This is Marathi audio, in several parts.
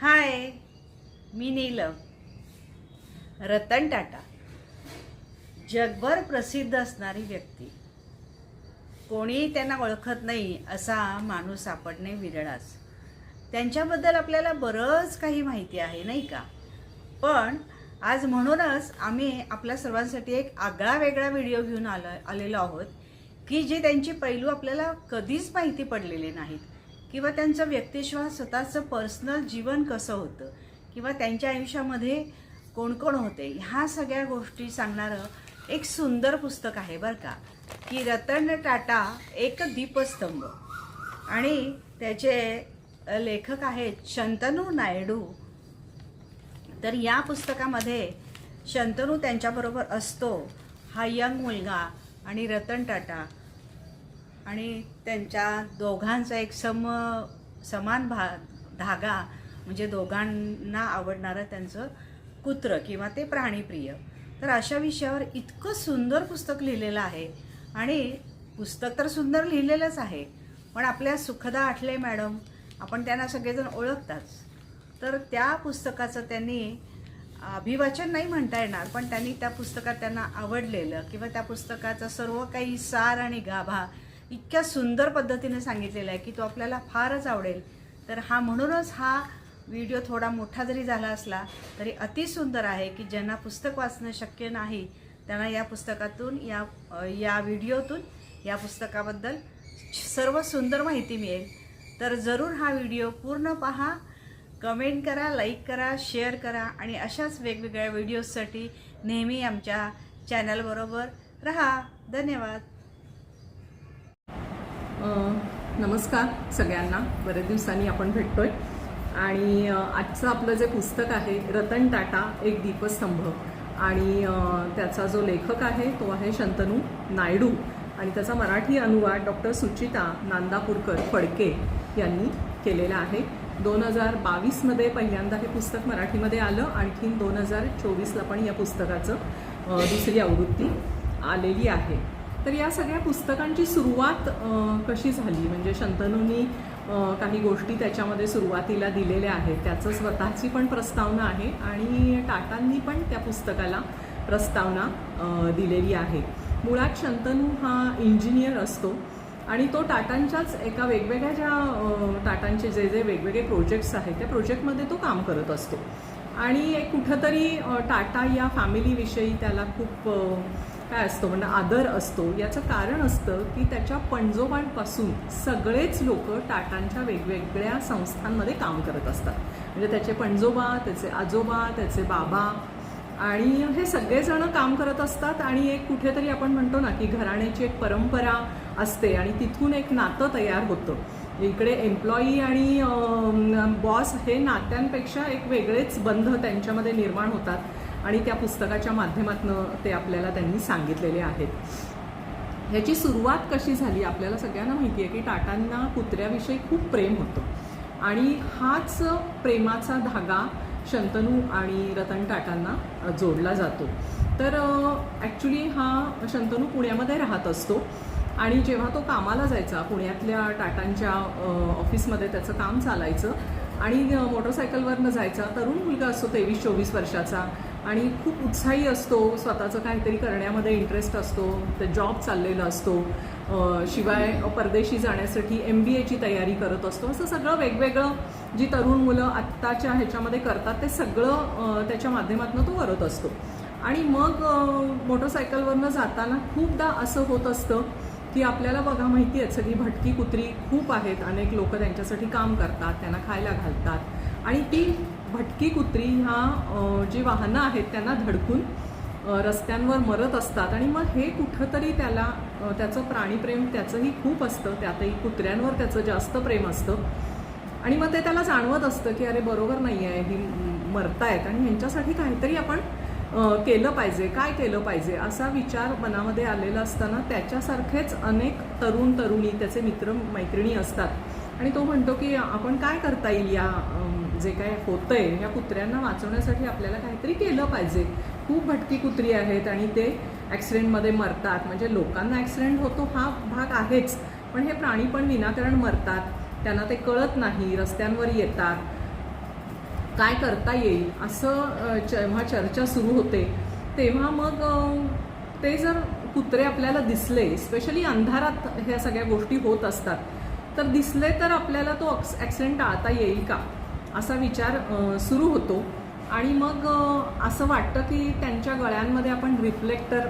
हाय, मी नीलम. रतन टाटा जगभर प्रसिद्ध असणारी व्यक्ती. कोणी त्यांना ओळखत नाही असा माणूस सापडणे विरळच. त्यांच्याबद्दल आपल्याला बरंच काही माहिती आहे, नाही का? पण आज म्हणूनच आम्ही आपल्या सर्वांसाठी एक आगळा वेगळा व्हिडिओ घेऊन आलेलो आहोत की जे त्यांचे पैलू आपल्याला कधीच माहिती पडलेले नाहीत, किंवा त्यांचं व्यक्तिशः स्वतःचं पर्सनल जीवन कसं होतं, किंवा त्यांच्या आयुष्यामध्ये कोण कोण होते, ह्या सगळ्या गोष्टी सांगणारं एक सुंदर पुस्तक आहे बरं का, की रतन टाटा एक दीपस्तंभ. आणि त्याचे लेखक आहेत शंतनू नायडू. तर या पुस्तकामध्ये शंतनू त्यांच्याबरोबर असतो, हा यंग मुलगा, आणि रतन टाटा, आणि त्यांच्या दोघांचा एक समान धागा, म्हणजे दोघांना आवडणारं त्यांचं कुत्र किंवा ते प्राणीप्रिय. तर अशा विषयावर इतकं सुंदर पुस्तक लिहिलेलं आहे. आणि पुस्तक तर सुंदर लिहिलेलंच आहे, पण आपल्या सुखदा आठले मॅडम, आपण त्यांना सगळेजण ओळखताच. तर त्या पुस्तकाचं त्यांनी अभिवाचन नाही म्हणता येणार, पण त्यांनी त्या पुस्तकात त्यांना आवडलेलं किंवा त्या पुस्तकाचं सर्व काही सार आणि गाभा इतक्या सुंदर पद्धतीने सांगितलेला आहे की तो आपल्याला फारच आवडेल. तर म्हणूनच हा व्हिडिओ थोडा मोठा जरी झाला असला तरी अतिसुंदर आहे, की ज्यांना पुस्तक वाचणं शक्य नाही त्यांना या पुस्तकातून या व्हिडिओतून या पुस्तकाबद्दल सर्व सुंदर माहिती मिळेल. तर जरूर हा व्हिडिओ पूर्ण पहा, कमेंट करा, लाईक करा, शेअर करा, आणि अशाच वेगवेगळ्या व्हिडिओजसाठी नेहमी आमच्या चॅनलबरोबर रहा. धन्यवाद. नमस्कार सगळ्यांना. बरेच दिवसांनी आपण भेटतोय आणि आजचं आपलं जे पुस्तक आहे रतन टाटा एक दीपस्तंभ, आणि त्याचा जो लेखक आहे तो आहे शंतनू नायडू, आणि त्याचा मराठी अनुवाद डॉक्टर सुचिता नांदापूरकर फडके यांनी केलेला आहे. 2022मध्ये पहिल्यांदा हे पुस्तक मराठीमध्ये आलं. आणखीन 2024ला पण या पुस्तकाचं दुसरी आवृत्ती आलेली आहे. तर या सगळ्या पुस्तकांची सुरुवात कशी झाली, म्हणजे शंतनूंनी काही गोष्टी त्याच्यामध्ये सुरुवातीला दिलेल्या आहेत. त्याचं स्वतःची पण प्रस्तावना आहे, आणि टाटांनी पण त्या पुस्तकाला प्रस्तावना दिलेली आहे. मुळात शंतनू हा इंजिनियर असतो, आणि तो टाटांच्याच एका वेगवेगळ्या टाटांचे जे वेगवेगळे प्रोजेक्ट्स आहेत त्या प्रोजेक्टमध्ये तो काम करत असतो. आणि कुठंतरी टाटा या फॅमिलीविषयी त्याला खूप काय असतो म्हणजे आदर असतो. याचं कारण असतं की त्याच्या पणजोबांपासून सगळेच लोक टाटांच्या वेगवेगळ्या संस्थांमध्ये काम करत असतात. म्हणजे त्याचे पणजोबा, त्याचे आजोबा, त्याचे बाबा, आणि हे सगळेजण काम करत असतात. आणि एक कुठेतरी आपण म्हणतो ना की घराण्याची एक परंपरा असते, आणि तिथून एक नातं तयार होतं. इकडे एम्प्लॉई आणि बॉस हे नात्यांपेक्षा एक वेगळेच बंध त्यांच्यामध्ये निर्माण होतात, आणि त्या पुस्तकाच्या माध्यमातून ते आपल्याला त्यांनी सांगितलेले आहेत. ह्याची सुरुवात कशी झाली आपल्याला सगळ्यांना माहिती आहे की टाटांना कुत्र्याविषयी खूप प्रेम होतं, आणि हाच प्रेमाचा धागा शंतनू आणि रतन टाटांना जोडला जातो. तर ॲक्च्युली हा शंतनू पुण्यामध्ये राहत असतो, आणि जेव्हा तो कामाला जायचा पुण्यातल्या टाटांच्या ऑफिसमध्ये त्याचं काम चालायचं, आणि मोटरसायकलवरनं जायचा. तरुण मुलगा असतो, 23-24 वर्षाचा, आणि खूप उत्साही असतो, स्वतःचं काहीतरी करण्यामध्ये इंटरेस्ट असतो, ते जॉब चाललेला असतो. शिवाय परदेशी जाण्यासाठी MBAची तयारी करत असतो. असं सगळं वेगवेगळं जी तरुण मुलं आत्ताच्या ह्याच्यामध्ये करतात ते सगळं त्याच्या माध्यमातून तो करत असतो. आणि मग मोटरसायकलवरनं जाताना खूपदा असं होत असतं की आपल्याला बघा माहिती आहे सगळी भटकी कुत्री खूप आहेत, अनेक लोक त्यांच्यासाठी काम करतात, त्यांना खायला घालतात, आणि ती भटकी कुत्री ह्या जी वाहनं आहेत त्यांना धडकून रस्त्यांवर मरत असतात. आणि मग हे कुठंतरी त्याचं प्राणीप्रेम त्याचंही खूप असतं, त्यातही कुत्र्यांवर त्याचं जास्त प्रेम असतं. आणि मग ते त्याला जाणवत असतं की अरे बरोबर नाही आहे, ही मरतायत, आणि ह्यांच्यासाठी काहीतरी आपण केलं पाहिजे, काय केलं पाहिजे असा विचार मनामध्ये आलेला असताना त्याच्यासारखेच अनेक तरुण तरुणी त्याचे मित्र मैत्रिणी असतात, आणि तो म्हणतो की आपण काय करता येईल, या जे काय होतंय ह्या कुत्र्यांना वाचवण्यासाठी आपल्याला काहीतरी केलं पाहिजे. खूप भटकी कुत्री आहेत आणि ते ॲक्सिडेंटमध्ये मरतात. म्हणजे लोकांना ॲक्सिडेंट होतो हा भाग आहेच, पण हे प्राणी पण विनाकारण मरतात, त्यांना ते कळत नाही, रस्त्यांवर येतात. काय करता येईल असं जेव्हा चर्चा सुरू होते तेव्हा मग ते जर कुत्रे आपल्याला दिसले, स्पेशली अंधारात ह्या सगळ्या गोष्टी होत असतात, तर दिसले तर आपल्याला तो ॲक्सिडेंट टाळता येईल का असा विचार सुरू होतो. आणि मग असं वाटतं की त्यांच्या गळ्यांमध्ये आपण रिफ्लेक्टर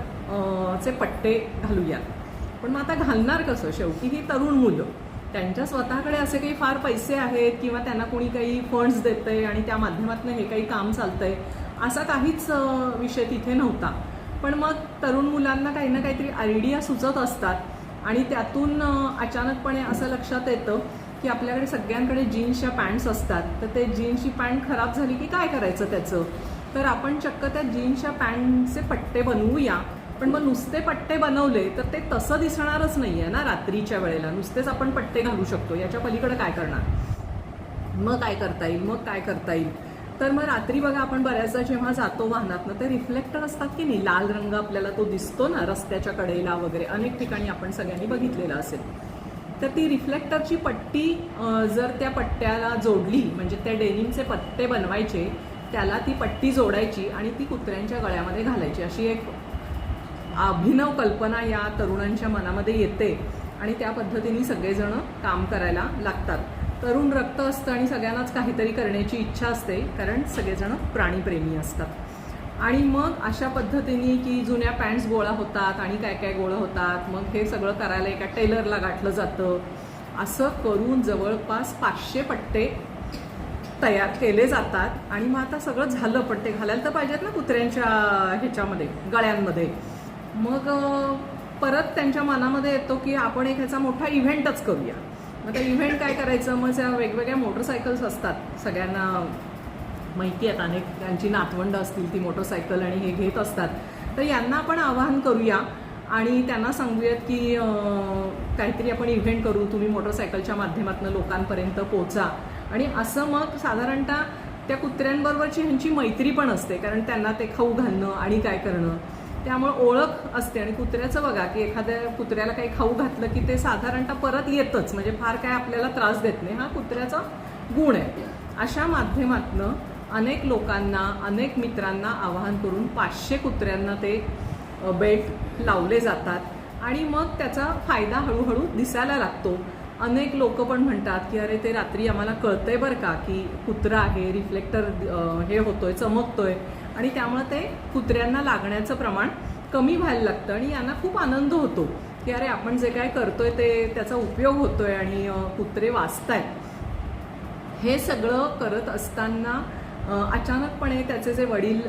चे पट्टे घालूयात. पण मग आता घालणार कसं? शेवटी ही तरुण मुलं, त्यांच्या स्वतःकडे असे काही फार पैसे आहेत किंवा त्यांना कोणी काही फंड्स देतंय आणि त्या माध्यमातून हे काही काम चालतंय असा काहीच विषय तिथे नव्हता. पण मग तरुण मुलांना काही ना काहीतरी आयडिया सुचत असतात आणि त्यातून अचानकपणे असं लक्षात येतं की आपल्याकडे सगळ्यांकडे जीन्सच्या पॅन्ट्स असतात, तर ते जीन्सची पॅन्ट खराब झाली की काय करायचं त्याचं, तर आपण चक्क त्या जीन्सच्या पॅन्टचे पट्टे बनवूया. पण मग नुसते पट्टे बनवले तर ते तसं दिसणारच नाही आहे ना रात्रीच्या वेळेला. नुसतेच आपण पट्टे घालू शकतो, याच्या पलीकडे काय करणार? मग काय करता येईल? तर मग रात्री बघा आपण बऱ्याचदा जेव्हा जातो वाहनातनं ते रिफ्लेक्टर असतात की नाही, लाल रंग आपल्याला तो दिसतो ना रस्त्याच्या कडेला वगैरे, अनेक ठिकाणी आपण सगळ्यांनी बघितलेलं असेल. तर ती रिफ्लेक्टरची पट्टी जर त्या पट्ट्याला जोडली, म्हणजे त्या डेनिमचे पट्टे बनवायचे, त्याला ती पट्टी जोडायची आणि ती कुत्र्यांच्या गळ्यामध्ये घालायची, अशी एक अभिनव कल्पना या तरुणांच्या मनामध्ये येते आणि त्या पद्धतीने सगळेजण काम करायला लागतात. तरुण रक्त असतं आणि सगळ्यांनाच काहीतरी करण्याची इच्छा असते, कारण सगळेजण प्राणीप्रेमी असतात. आणि मग अशा पद्धतीने की जुन्या पॅन्ट्स गोळा होतात आणि काय काय गोळा होतात, मग हे सगळं करायला एका टेलरला गाठलं जातं. असं करून जवळपास 500 पट्टे तयार केले जातात. आणि मग आता सगळं झालं, पण ते घालायला तर पाहिजेत ना कुत्र्यांच्या ह्याच्यामध्ये, गळ्यांमध्ये. मग परत त्यांच्या मनामध्ये येतो की आपण एक ह्याचा मोठा इव्हेंटच करूया. मग त्या इव्हेंट काय करायचं, मग त्या वेगवेगळ्या मोटरसायकल्स असतात, सगळ्यांना माहिती आहेत, अनेक त्यांची नातवंड असतील ती मोटरसायकल आणि हे घेत असतात. तर यांना आपण आवाहन करूया आणि त्यांना सांगूयात की काहीतरी आपण इव्हेंट करू, तुम्ही मोटरसायकलच्या माध्यमातून लोकांपर्यंत पोहोचा. आणि असं मग साधारणतः त्या कुत्र्यांबरोबरची ह्यांची मैत्री पण असते, कारण त्यांना ते खाऊ घालणं आणि काय करणं, त्यामुळे ओळख असते. आणि कुत्र्याचं बघा की एखाद्या कुत्र्याला काही खाऊ घातलं की ते साधारणतः परत येतच, म्हणजे फार काय आपल्याला त्रास देत नाही, हा कुत्र्याचा गुण आहे. अशा माध्यमातनं अनेक लोकांना, अनेक मित्रांना आवाहन करून 500 कुत्र्यांना ते बेल्ट लावले जातात आणि मग त्याचा फायदा हळूहळू दिसायला लागतो. अनेक लोक पण म्हणतात की अरे ते रात्री आम्हाला कळतंय बरं का की कुत्रा आहे, रिफ्लेक्टर हे होतोय, चमकतोय, आणि त्यामुळे ते कुत्र्यांना लागण्याचं प्रमाण कमी व्हायला लागतं आणि यांना खूप आनंद होतो की अरे आपण जे काय करतोय ते त्याचा उपयोग होतोय आणि कुत्रे वाचतायत. हे सगळं करत असताना अचानकपणे त्याचे जे वडील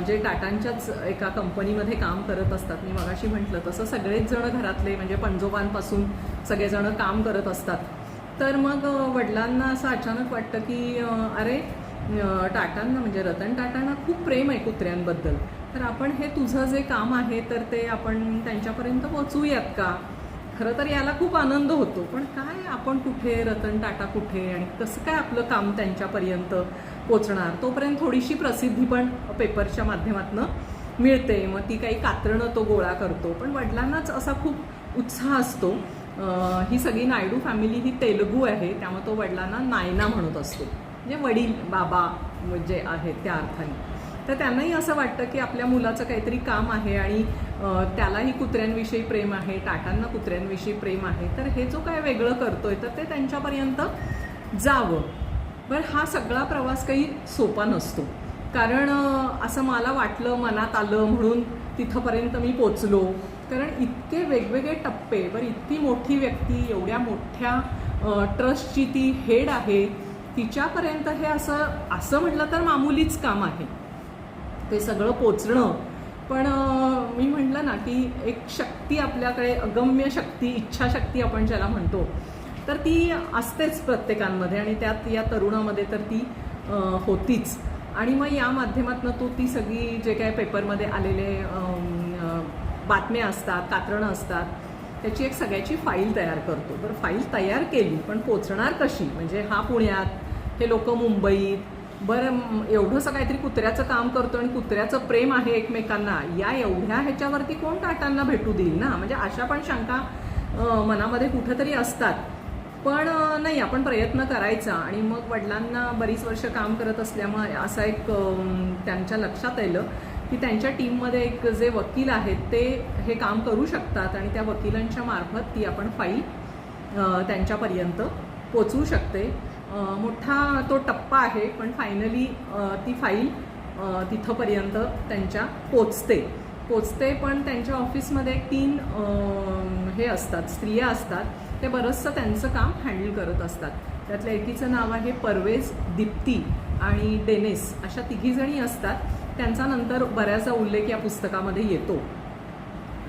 जे टाटांच्याच एका कंपनीमध्ये काम करत असतात, मी मगाशी म्हटलं तसं सगळेच जण घरातले म्हणजे पणजोबांपासून सगळेजण काम करत असतात. तर मग वडिलांना असं अचानक वाटतं की अरे टाटांना म्हणजे रतन टाटांना खूप प्रेम आहे कुत्र्यांबद्दल, तर आपण हे तुझं जे काम आहे तर ते आपण त्यांच्यापर्यंत पोचवूयात का? खरं तर याला खूप आनंद होतो, पण काय आपण कुठे, रतन टाटा कुठे आणि कसं काय आपलं काम त्यांच्यापर्यंत पोचणार? तोपर्यंत थोडीशी प्रसिद्धी पण पेपरच्या माध्यमातून मिळते, मग ती काही कातरणं तो गोळा करतो. पण वडिलांनाच असा खूप उत्साह असतो. ही सगळी नायडू फॅमिली ही तेलुगू आहे, त्यामुळे तो वडिलांना नायना म्हणत असतो, म्हणजे वडील बाबा जे आहेत त्या अर्थाने. तर त्यांनाही असं वाटतं की आपल्या मुलाचं काहीतरी काम आहे आणि त्यालाही कुत्र्यांविषयी प्रेम आहे, टाटांना कुत्र्यांविषयी प्रेम आहे, तर हे जो काय वेगळं करतोय तर ते त्यांच्यापर्यंत जावं. बरं, हा सगळा प्रवास काही सोपा नसतो, कारण असं मला वाटलं, मनात आलं म्हणून तिथंपर्यंत मी पोचलो, कारण इतके वेगवेगळे टप्पे. बरं, इतकी मोठी व्यक्ती, एवढ्या मोठ्या ट्रस्टची ती हेड आहे, तिच्यापर्यंत हे असं म्हटलं तर मामुलीच काम आहे ते सगळं पोचणं. पण मी म्हटलं ना की एक शक्ती आपल्याकडे, अगम्य शक्ती, इच्छाशक्ती आपण ज्याला म्हणतो, तर ती असतेच प्रत्येकांमध्ये आणि त्यात या तरुणामध्ये तर ती होतीच. आणि मग या माध्यमातून तो ती सगळी जे काय पेपरमध्ये आलेले बातम्या असतात, कात्रणं असतात, त्याची एक सगळ्याची फाईल तयार करतो. बरं, फाईल तयार केली, पण पोचणार कशी? म्हणजे हा पुण्यात, हे लोक मुंबईत. बरं, एवढंसं काहीतरी कुत्र्याचं काम करतो आणि कुत्र्याचं प्रेम आहे एकमेकांना, या एवढ्या ह्याच्यावरती कोण टाटांना भेटू देईल ना? म्हणजे अशा पण शंका मनामध्ये कुठेतरी असतात. पण नाही, आपण प्रयत्न करायचा. आणि मग वडिलांना बरीच वर्ष काम करत असल्यामुळे असा एक त्यांच्या लक्षात आलं की त्यांच्या टीममध्ये एक जे वकील आहेत ते हे काम करू शकतात आणि त्या वकिलांच्या मार्फत ती आपण फाईल त्यांच्यापर्यंत पोचवू शकते. मोठा तो टप्पा आहे, पण फायनली ती फाईल तिथंपर्यंत त्यांच्या पोचते. पण त्यांच्या ऑफिसमध्ये 3 हे असतात, स्त्रिया असतात. ते बरंचसं त्यांचं काम हँडल करत असतात. त्यातल्या एकीचं नाव आहे परवेज, दीप्ती आणि डेनिस, अशा 3 जणी असतात. त्यांचा नंतर बऱ्याचदा उल्लेख या पुस्तकामध्ये येतो.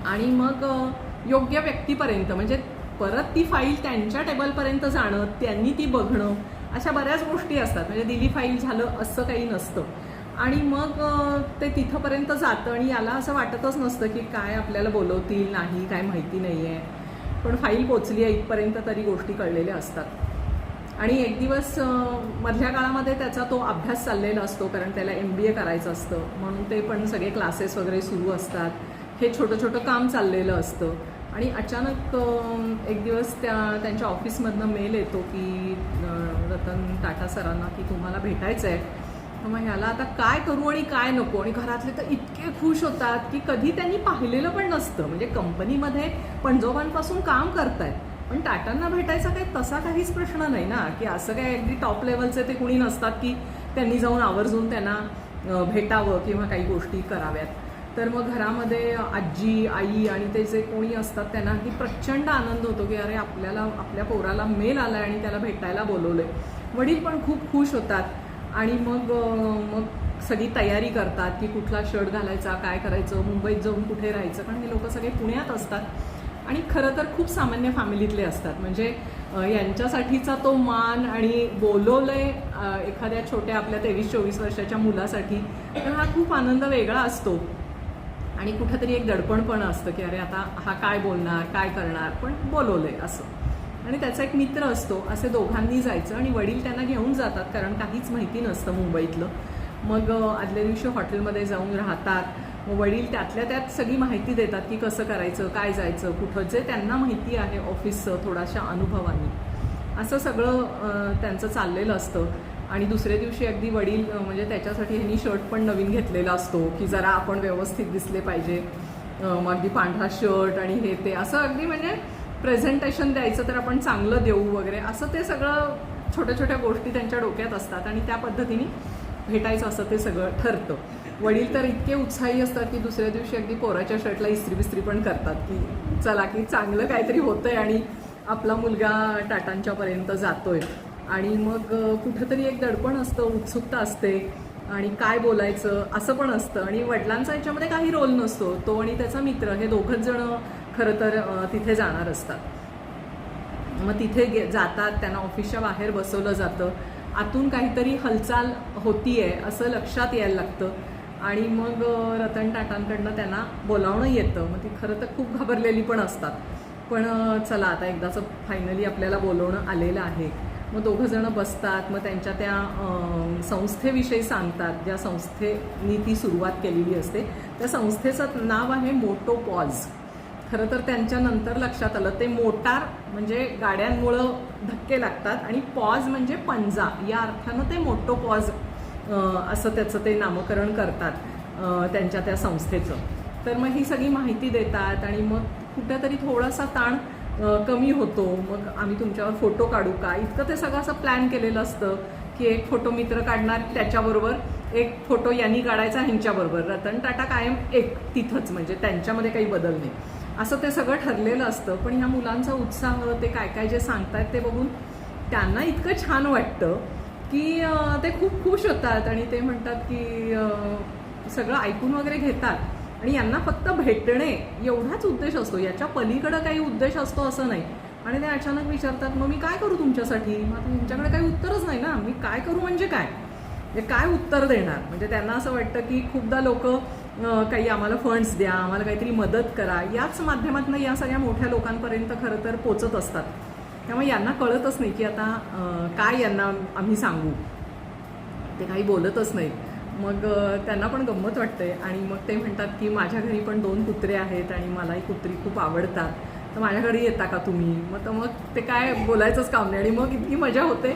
आणि मग योग्य व्यक्तीपर्यंत, म्हणजे परत ती फाईल त्यांच्या टेबलपर्यंत जाणं, त्यांनी ती बघणं, अशा बऱ्याच गोष्टी असतात. म्हणजे दिली फाईल झालं असं काही नसतं. आणि मग ते तिथंपर्यंत जातं आणि याला असं वाटतच नसतं की काय आपल्याला बोलवतील नाही, काय माहिती नाही आहे. पण फाईल पोचली आहे इथपर्यंत तरी गोष्टी कळलेल्या असतात. आणि एक दिवस मधल्या काळामध्ये त्याचा तो अभ्यास चाललेला असतो, कारण त्याला MBA करायचं असतं, म्हणून ते पण सगळे क्लासेस वगैरे सुरू असतात. हे छोटं काम चाललेलं असतं. आणि अचानक एक दिवस त्यांच्या ऑफिसमधनं मेल येतो की रतन टाटा सरांना की तुम्हाला भेटायचं आहे. तर मग ह्याला आता काय करू आणि काय नको. आणि घरातले तर इतके खुश होतात की कधी त्यांनी पाहिलेलं पण नसतं. म्हणजे कंपनीमध्ये पणजोबांपासून काम करतायत, पण टाटांना भेटायचा काही तसा काहीच प्रश्न नाही ना, की असं काय अगदी टॉप लेवलचे ते कुणी नसतात की त्यांनी जाऊन आवर्जून त्यांना भेटावं किंवा काही गोष्टी कराव्यात. तर मग घरामध्ये आजी, आई आणि ते जे कोणी असतात त्यांना की प्रचंड आनंद होतो की अरे आपल्या पोराला मेल आला आणि त्याला भेटायला बोलवलं आहे. वडील पण खूप खुश होतात आणि मग सगळी तयारी करतात की कुठला शर्ट घालायचा, काय करायचं, मुंबईत जाऊन कुठे राहायचं. कारण हे लोक सगळे पुण्यात असतात आणि खरं तर खूप सामान्य फॅमिलीतले असतात. म्हणजे यांच्यासाठीचा तो मान आणि बोलवलंय एखाद्या छोट्या आपल्या 23-24 वर्षाच्या मुलासाठी, तर हा खूप आनंद वेगळा असतो. आणि कुठंतरी एक दडपण पण असतं की अरे आता हा काय बोलणार, काय करणार, पण बोलवलंय असं. आणि त्याचा एक मित्र असतो. असे दोघांनी जायचं आणि वडील त्यांना घेऊन जातात, कारण काहीच माहिती नसतं मुंबईतलं. मग आदल्या दिवशी हॉटेलमध्ये जाऊन राहतात. मग वडील त्यातल्या त्यात सगळी माहिती देतात की कसं करायचं, काय जायचं, कुठं, जे त्यांना माहिती आहे ऑफिसचं थोड्याशा अनुभवांनी. असं सगळं त्यांचं चाललेलं असतं. आणि दुसऱ्या दिवशी अगदी वडील म्हणजे त्याच्यासाठी ह्यांनी शर्ट पण नवीन घेतलेला असतो की जरा आपण व्यवस्थित दिसले पाहिजे. मग अगदी पांढरा शर्ट आणि हे ते असं अगदी म्हणजे प्रेझेंटेशन द्यायचं तर आपण चांगलं देऊ वगैरे, असं ते सगळं छोट्या गोष्टी त्यांच्या डोक्यात असतात आणि त्या पद्धतीने भेटायचं असं ते सगळं ठरतं. वडील तर इतके उत्साही असतात की दुसऱ्या दिवशी अगदी पोराच्या शर्टला इस्त्री पण करतात की चला की चांगलं काहीतरी होतंय आणि आपला मुलगा टाटांच्यापर्यंत जातोय. आणि मग कुठंतरी एक दडपण असतं, उत्सुकता असते आणि काय बोलायचं असं पण असतं. आणि वडिलांचा याच्यामध्ये काही रोल नसतो. तो आणि त्याचा मित्र हे दोघंच जण खरं तर तिथे जाणार असतात. मग तिथे जातात, त्यांना ऑफिसच्या बाहेर बसवलं जातं. आतून काहीतरी हालचाल होतीये असं लक्षात यायला लागतं. आणि मग रतन टाटांकडनं त्यांना बोलावणं येतं. मग ती खरं तर खूप घाबरलेली पण असतात, पण चला आता एकदाचं फायनली आपल्याला बोलवणं आलेलं आहे. मग दोघं जणं बसतात. मग त्यांच्या त्या संस्थेविषयी सांगतात, ज्या संस्थेनी ती सुरुवात केलेली असते. त्या संस्थेचं नाव आहे मोटोपॉज. खरं तर त्यांच्या नंतर लक्षात आलं ते मोटार म्हणजे गाड्यांमुळं धक्के लागतात आणि पॉज म्हणजे पंजा, या अर्थानं ते मोटोपॉज असं त्याचं ते नामकरण करतात त्यांच्या त्या संस्थेचं. तर मग ही सगळी माहिती देतात आणि मग कुठेतरी थोडासा ताण कमी होतो. मग आम्ही तुमच्यावर फोटो काढू का, इतकं ते सगळं असं प्लॅन केलेलं असतं की एक फोटो मित्र काढणार, त्याच्याबरोबर एक फोटो यांनी काढायचा ह्यांच्याबरोबर. रतन टाटा कायम एक तिथंच, म्हणजे त्यांच्यामध्ये काही बदल नाही, असं ते सगळं ठरलेलं असतं. पण ह्या मुलांचा उत्साह, ते काय जे सांगतायत ते बघून त्यांना इतकं छान वाटतं की ते खूप खुश होतात. आणि ते म्हणतात की सगळं ऐकून वगैरे घेतात आणि यांना फक्त भेटणे एवढाच उद्देश असतो, याच्या पलीकडं काही उद्देश असतो असं नाही. आणि ते अचानक विचारतात मग मी काय करू तुमच्यासाठी. मग तुमच्याकडे काही उत्तरच नाही ना, मी काय करू म्हणजे काय उत्तर देणार. म्हणजे त्यांना असं वाटतं की खूपदा लोक काही आम्हाला फंड्स द्या, आम्हाला काहीतरी मदत करा, याच माध्यमातून या सगळ्या मोठ्या लोकांपर्यंत खरं तर पोचत असतात. त्यामुळे यांना कळतच नाही की आता काय यांना आम्ही सांगू, ते काही बोलतच नाही. मग त्यांना पण गंमत वाटते आणि मग ते म्हणतात की माझ्या घरी पण 2 कुत्रे आहेत आणि मलाही कुत्री खूप आवडतात, तर माझ्या घरी येता का तुम्ही? मग ते काय बोलायचंच काम नाही. आणि मग इतकी मजा होते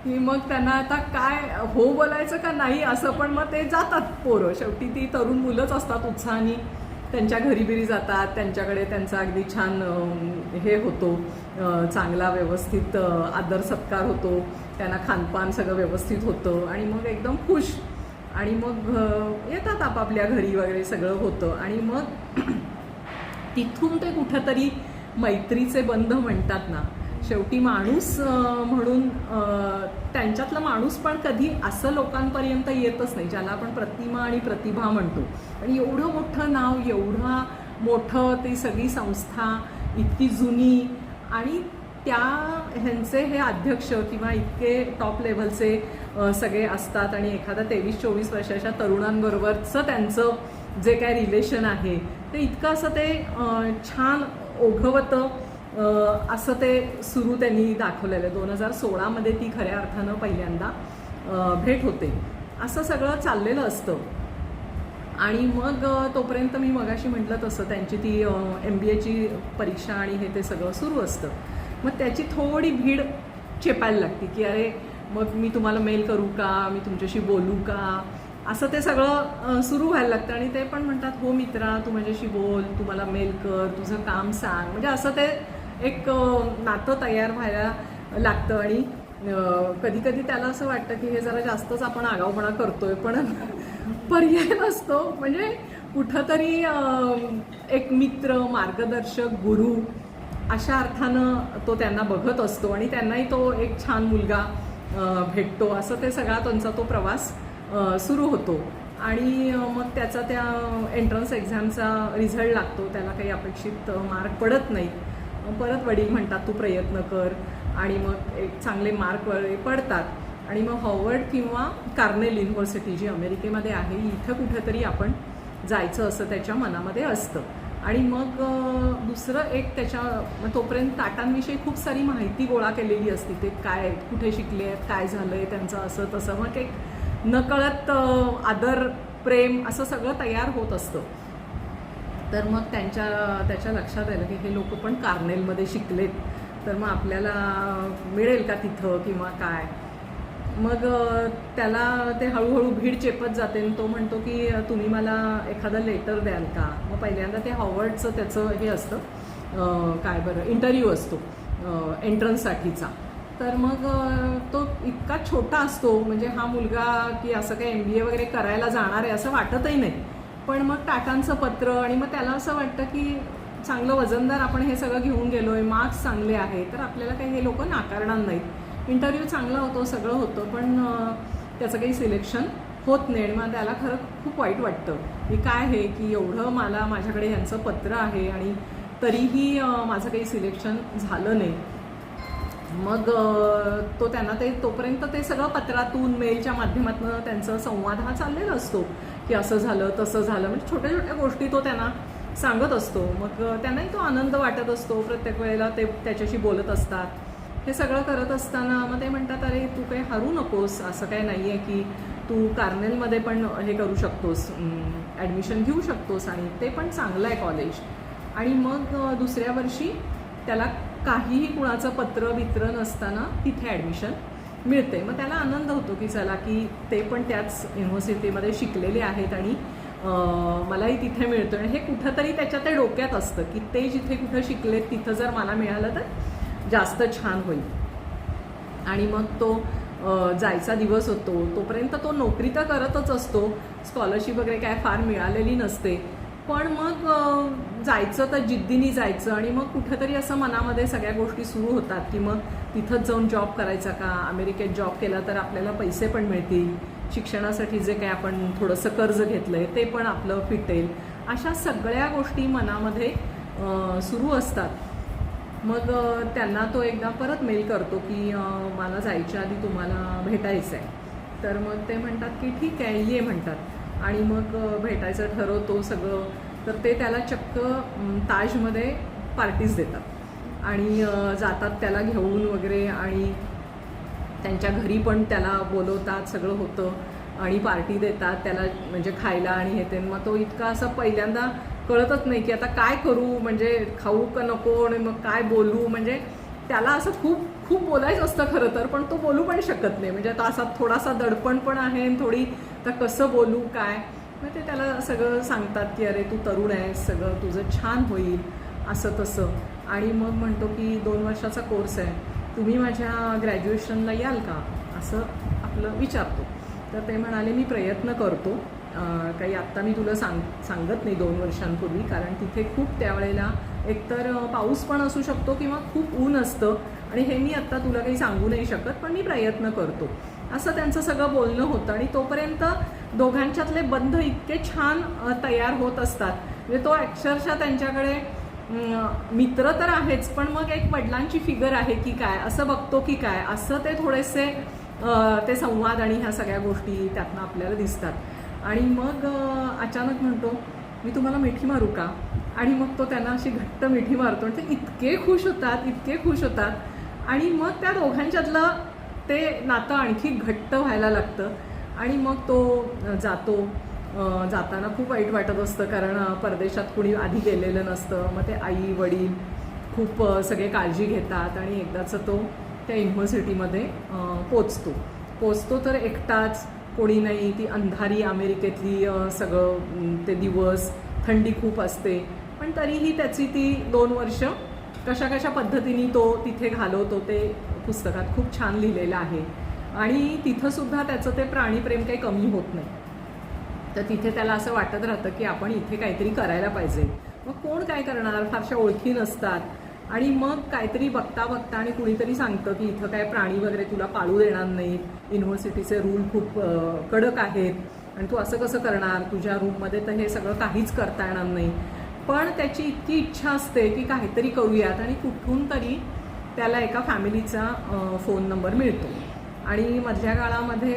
की मग त्यांना आता काय हो बोलायचं का नाही असं, पण मग ते जातात पोरं. शेवटी ती तरुण मुलंच असतात, उत्साहाने त्यांच्या घरी बिरी जातात, त्यांच्याकडे त्यांचा अगदी छान हे होतो, चांगला व्यवस्थित आदर सत्कार होतो, त्यांना खानपान सगळं व्यवस्थित होतं आणि मग एकदम खुश. आणि मग येतात आपापल्या घरी वगैरे सगळं होतं. आणि मग तिथून ते कुठंतरी मैत्रीचे बंध म्हणतात ना, शेवटी माणूस म्हणून त्यांच्यातला माणूस पण कधी असं लोकांपर्यंत येतच नाही ज्याला आपण प्रतिमा आणि प्रतिभा म्हणतो. आणि एवढं मोठं नाव, एवढा मोठं ती सगळी संस्था, इतकी जुनी, आणि त्या ह्यांचे हे अध्यक्ष किंवा इतके टॉप लेव्हलचे सगळे असतात. आणि एखाद्या 23-24 वर्षाच्या तरुणांबरोबरचं त्यांचं जे काय रिलेशन आहे ते इतकं असं ते छान ओघवतं असं ते सुरू त्यांनी दाखवलेलं आहे. 2016 ती खऱ्या अर्थानं पहिल्यांदा भेट होते. असं सगळं चाललेलं असतं. आणि मग तोपर्यंत मी मगाशी म्हटलं तसं त्यांची ती MBAची परीक्षा आणि हे ते सगळं सुरू असतं. मग त्याची थोडी भीड चेपायला लागते की अरे मग मी तुम्हाला मेल करू का, मी तुमच्याशी बोलू का, असं ते सगळं सुरू व्हायला लागतं. आणि ते पण म्हणतात हो मित्रा तू माझ्याशी बोल, तू मला मेल कर, तुझं काम सांग. म्हणजे असं ते एक नातं तयार व्हायला लागतं. आणि कधी कधी त्याला असं वाटतं की हे जरा जास्तच आपण आगाऊपणा करतोय, पण पर्याय नसतो. म्हणजे कुठंतरी एक मित्र, मार्गदर्शक, गुरु अशा अर्थानं तो त्यांना बघत असतो. आणि त्यांनाही तो एक छान मुलगा भेटतो. असं ते सगळा त्यांचा तो प्रवास सुरू होतो. आणि मग त्याचा त्या एंट्रन्स एक्झामचा रिझल्ट लागतो. त्याला काही अपेक्षित मार्क पडत नाही. परत वडील म्हणतात तू प्रयत्न कर. आणि मग एक चांगले मार्क वगैरे पडतात. आणि मग हॉवर्ड किंवा कार्नेल युनिव्हर्सिटी जी अमेरिकेमध्ये आहे इथं कुठेतरी आपण जायचं असं त्याच्या मनामध्ये असतं. आणि मग दुसरं एक तोपर्यंत टाटांविषयी खूप सारी माहिती गोळा केलेली असते. ते काय कुठे शिकले आहेत, काय झालं आहे त्यांचं, असं तसं. मग एक नकळत आदर, प्रेम असं सगळं तयार होत असतं. तर मग त्याच्या लक्षात आलं की हे लोक पण कार्नेलमध्ये शिकलेत, तर मग आपल्याला मिळेल का तिथं किंवा काय. मग त्याला ते हळूहळू भीड चेपत जाते. आणि तो म्हणतो की तुम्ही मला एखादं लेटर द्याल का. मग पहिल्यांदा ते हॉवर्डचं त्याचं हे असतं काय बरं इंटरव्ह्यू असतो एंट्रन्ससाठीचा. तर मग तो इतका छोटा असतो, म्हणजे हा मुलगा की असं काही MBA वगैरे करायला जाणार आहे असं वाटतही नाही. पण मग टाटांचं पत्र, आणि मग त्याला असं वाटतं की चांगलं वजनदार आपण हे सगळं घेऊन गेलो आहे, मार्क्स चांगले आहे, तर आपल्याला काही हे लोक नाकारणार नाहीत. इंटरव्ह्यू चांगला होतो, सगळं होतं, पण त्याचं काही सिलेक्शन होत नाही. आणि मग त्याला खरं खूप वाईट वाटतं की काय आहे की एवढं माझ्याकडे ह्यांचं पत्र आहे आणि तरीही माझं काही सिलेक्शन झालं नाही. मग त्यांना तोपर्यंत ते सगळं पत्रातून, मेलच्या माध्यमातून त्यांचा संवाद हा चाललेला असतो की असं झालं तसं झालं. म्हणजे छोट्या छोट्या गोष्टी तो त्यांना सांगत असतो. मग त्यांनाही तो आनंद वाटत असतो. प्रत्येक वेळेला ते त्याच्याशी बोलत असतात. हे सगळं करत असताना मग ते म्हणतात अरे तू काही हरू नकोस, असं काही नाही आहे की तू कार्नेलमध्ये पण हे करू शकतोस, ॲडमिशन घेऊ शकतोस, आणि ते पण चांगलं आहे कॉलेज. आणि मग दुसऱ्या वर्षी त्याला काहीही कुणाचं पत्र नसताना तिथे ॲडमिशन मिळते. मग त्याला आनंद होतो की चला की ते पण त्याच युनिव्हर्सिटीमध्ये शिकलेले आहेत आणि मलाही तिथे मिळतं. आणि हे कुठंतरी त्याच्या ते डोक्यात असतं की ते जिथे कुठं शिकलेत तिथं जर मला मिळालं तर जास्त छान होईल. आणि मग तो जायचा दिवस होतो. तोपर्यंत तो नोकरी तर करतच असतो, स्कॉलरशिप वगैरे काय फार मिळालेली नसते, पण मग जायचं तर जिद्दीने जायचं. आणि मग कुठंतरी असं मनामध्ये सगळ्या गोष्टी सुरू होतात की मग तिथंच जाऊन जॉब करायचा का, अमेरिकेत जॉब केला तर आपल्याला पैसे पण मिळतील, शिक्षणासाठी जे काय आपण थोडंसं कर्ज घेतलं आहे ते पण आपलं फिटेल, अशा सगळ्या गोष्टी मनामध्ये सुरू असतात. मग त्यांना तो एकदा परत मेल करतो की मला जायच्या आधी तुम्हाला भेटायचं आहे. तर मग ते म्हणतात की ठीक आहे ये म्हणतात. आणि मग भेटायचं ठरवतो सगळं. तर ते त्याला चक्क ताजमध्ये पार्टीज देतात आणि जातात त्याला घेऊन वगैरे, आणि त्यांच्या घरी पण त्याला बोलवतात, सगळं होतं आणि पार्टी देतात त्याला म्हणजे खायला आणि हे ते. मग तो इतका असं पहिल्यांदा कळतच नाही की आता काय करू, म्हणजे खाऊ का नको आणि मग काय बोलू. म्हणजे त्याला असं खूप खूप बोलायचं असतं खरं तर, पण तो बोलू पण शकत नाही. म्हणजे आता असा थोडासा दडपण पण आहे आणि थोडी आता कसं बोलू काय. मग ते त्याला सगळं सांगतात की अरे तू तरुण आहेस, सगळं तुझं छान होईल असं तसं. आणि मग म्हणतो की 2 वर्षाचा कोर्स आहे, तुम्ही माझ्या ग्रॅज्युएशनला याल का, असं आपलं विचारतो. तर ते म्हणाले मी प्रयत्न करतो. काही आत्ता मी तुला सांगत नाही 2 वर्षांपूर्वी, कारण तिथे खूप त्यावेळेला एकतर पाऊस पण असू शकतो किंवा खूप ऊन असतं आणि हे मी आत्ता तुला काही सांगू नाही शकत, पण मी प्रयत्न करतो, असं त्यांचं सगळं बोलणं होतं. आणि तोपर्यंत दोघांच्यातले बंध इतके छान तयार होत असतात. म्हणजे तो अक्षरशः त्यांच्याकडे मित्र तर आहेच, पण मग एक वडिलांची फिगर आहे की काय, असं बघतो की काय, असं ते थोडेसे ते संवाद आणि ह्या सगळ्या गोष्टी त्यातनं आपल्याला दिसतात. आणि मग अचानक म्हणतो मी तुम्हाला मिठी मारू का, आणि मग तो त्यांना अशी घट्ट मिठी मारतो आणि ते इतके खुश होतात, इतके खुश होतात. आणि मग त्या दोघांच्यातलं ते नातं आणखी घट्ट व्हायला लागतं. आणि मग तो जातो. जाताना खूप वाईट वाटत असतं, कारण परदेशात कुणी आधी गेलेलं नसतं. मग ते आई वडील खूप सगळे काळजी घेतात आणि एकदाचं तो त्या युनिव्हर्सिटीमध्ये पोचतो तर एकटाच, कोणी नाही. ती अंधारी अमेरिकेतली सगळं ते दिवस, थंडी खूप असते, पण तरीही त्याची ती 2 वर्ष कशा कशा पद्धतीने तो तिथे घालवतो ते पुस्तकात खूप छान लिहिलेलं आहे. आणि तिथंसुद्धा त्याचं ते प्राणीप्रेम काही कमी होत नाही. तर तिथे त्याला असं वाटत राहतं की आपण इथे काहीतरी करायला पाहिजे. मग कोण काय करणार, फारशा ओळखी नसतात. आणि मग काहीतरी बघता बघता आणि कुणीतरी सांगतं की इथं काय प्राणी वगैरे तुला पाळू देणार नाहीत, युनिव्हर्सिटीचे रूल खूप कडक आहेत आणि तू असं कसं करणार, तुझ्या रूममध्ये तर हे सगळं काहीच करता येणार नाही. पण त्याची इतकी इच्छा असते की काहीतरी करूयात, आणि कुठून तरी त्याला एका फॅमिलीचा फोन नंबर मिळतो. आणि मधल्या काळामध्ये